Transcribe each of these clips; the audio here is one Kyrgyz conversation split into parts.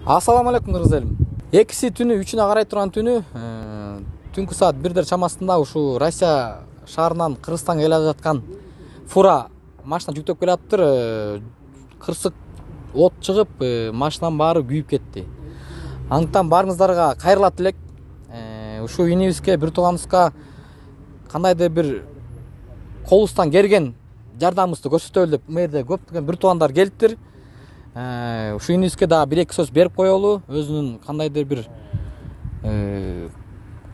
Ассаламу алейкум кыргыз элим. Экиси түнү 3-үнө карай турган түнү түнкү саат 1 чамасында ушул Россия шаарынан Кыргызстанга келе жаткан фура машина жүктөп келаптыр. Кырсык от чыгып, машинанын баары күйүп кетти. Андыктан баарыңыздарга кайрылат элек. Ушул инибизге, бир тууганыбызга кандайдыр бир колубуздан келген жардамыбызды көрсөтөлү деп мэрде көптөгөн бир туугандар келиптир. Ушул инибизге дагы бир эки сөз берип коелу. Өзүнүн кандайдыр бир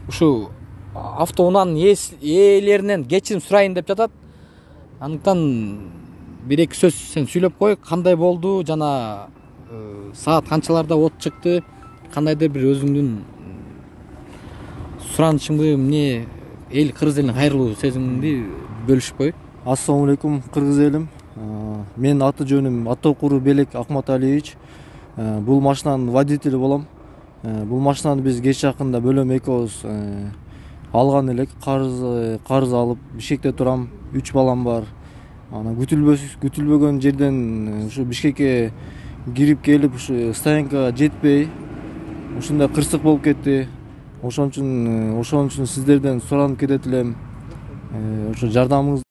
ушул автоунаанын ээлеринен кечирим сурайын деп жатат. Андыктан бир эки сөз сен сүйлөп кой, кандай болду жана саат канчаларда от чыкты, кандайдыр бир өзүңдүн суранычыңды эмне эл кыргыз элине кайрылуу сезимиңди бөлүшүп кой. Ассаламу алейкум кыргыз элим. Мен аты жөнүм Атокуру Белек Акматалиевич. Бул машинанын водители болом. Бул машинаны биз кеч жакында бөлөм экөөбүз алган элек. Карыз алып Бишкекте турам. 3 балам бар. Анан күтүлбөгөн жерден ушу Бишкекке кирип келип, ушу стоянкага жетпей ушундай кырсык болуп кетти. Ошон үчүн сиздерден суранып кетет элем. Ошо жардамыңыз